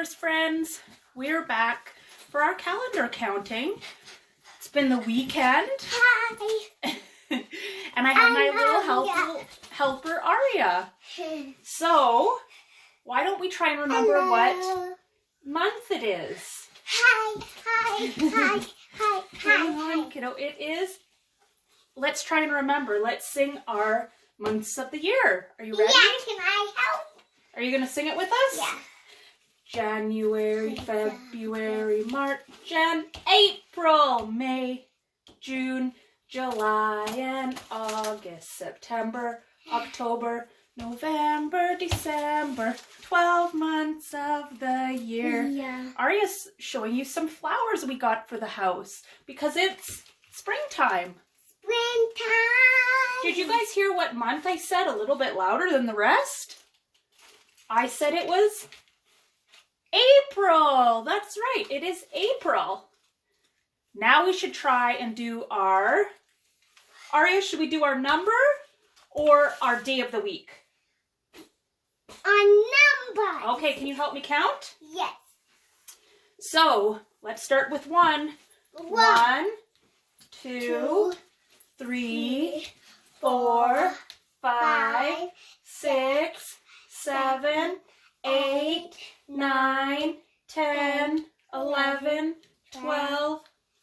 Rainforest friends, we're back for our calendar counting. It's been the weekend. Hi. And I have my little helper, Aria. So, why don't we try and remember what month it is? Hi. Hang on, kiddo. It is, let's try and remember. Let's sing our months of the year. Are you ready? Yeah, can I help? Are you going to sing it with us? Yeah. January, February, March, and April, May, June, July, and August, September, October, November, December, 12 months of the year. Yeah. Aria's showing you some flowers we got for the house because it's springtime. Springtime. Did you guys hear what month I said a little bit louder than the rest? I said it was April. That's right. It is April. Now we should try and do our... Aria, should we do our number or our day of the week? Our number. Okay, can you help me count? Yes. So, let's start with 1. 1, 2, 3, 4, 5, 6, 7, 8, 9, 10, 11, 12,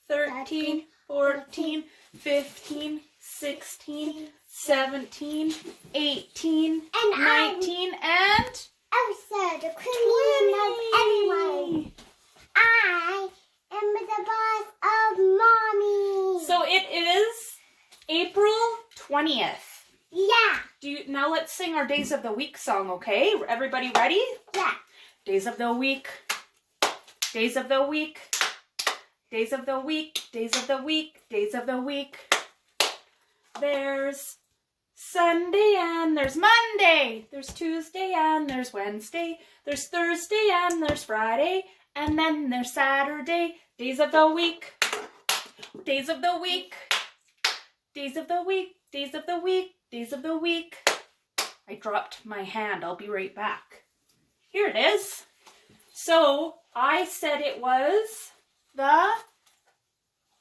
13, 14, 15, 16, 17, 18, 19, and Elsa, the queen of everyone. I am the boss of mommy. So it is April 20th. Yeah. Now let's sing our Days of the Week song, okay? Everybody ready? Yeah. Days of the week. Days of the week. Days of the week. Days of the week. Days of the week. There's Sunday and there's Monday. There's Tuesday and there's Wednesday. There's Thursday and there's Friday. And then there's Saturday. Days of the week. Days of the week. Days of the week. Days of the week. Days of the week. I dropped my hand. I'll be right back. Here it is. So I said it was the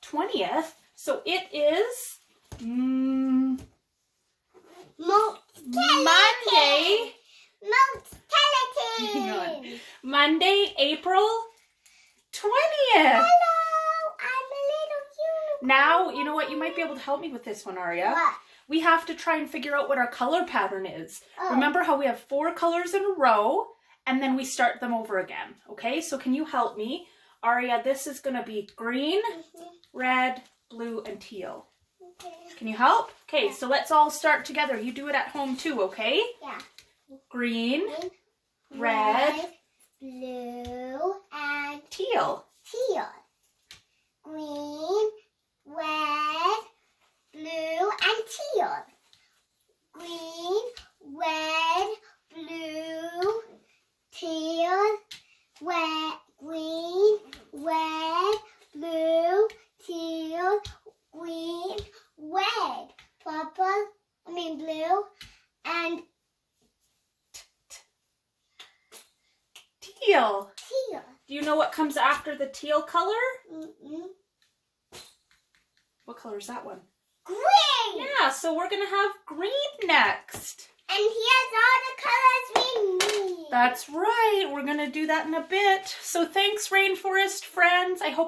20th. So it is Monday. Hang on. Monday, April 20th. Hello, I'm a little unicorn. Now, you know what? You might be able to help me with this one, Aria. What? We have to try and figure out what our color pattern is. Oh. Remember how we have 4 colors in a row, and then we start them over again. Okay, so can you help me? Aria, this is going to be green, red, blue, and teal. Okay. Can you help? Okay, so let's all start together. You do it at home too, okay? Yeah. Green, red, blue, and teal. teal. Green, red, blue, and teal. Green, red, blue, teal, red, green, red, blue, teal, green, red, blue, and Teal. teal. Do you know what comes after the teal color? What color is that one? Green! Yeah, so we're going to have green next. And here's all the colors we need. That's right. We're going to do that in a bit. So thanks, Rainforest friends. I hope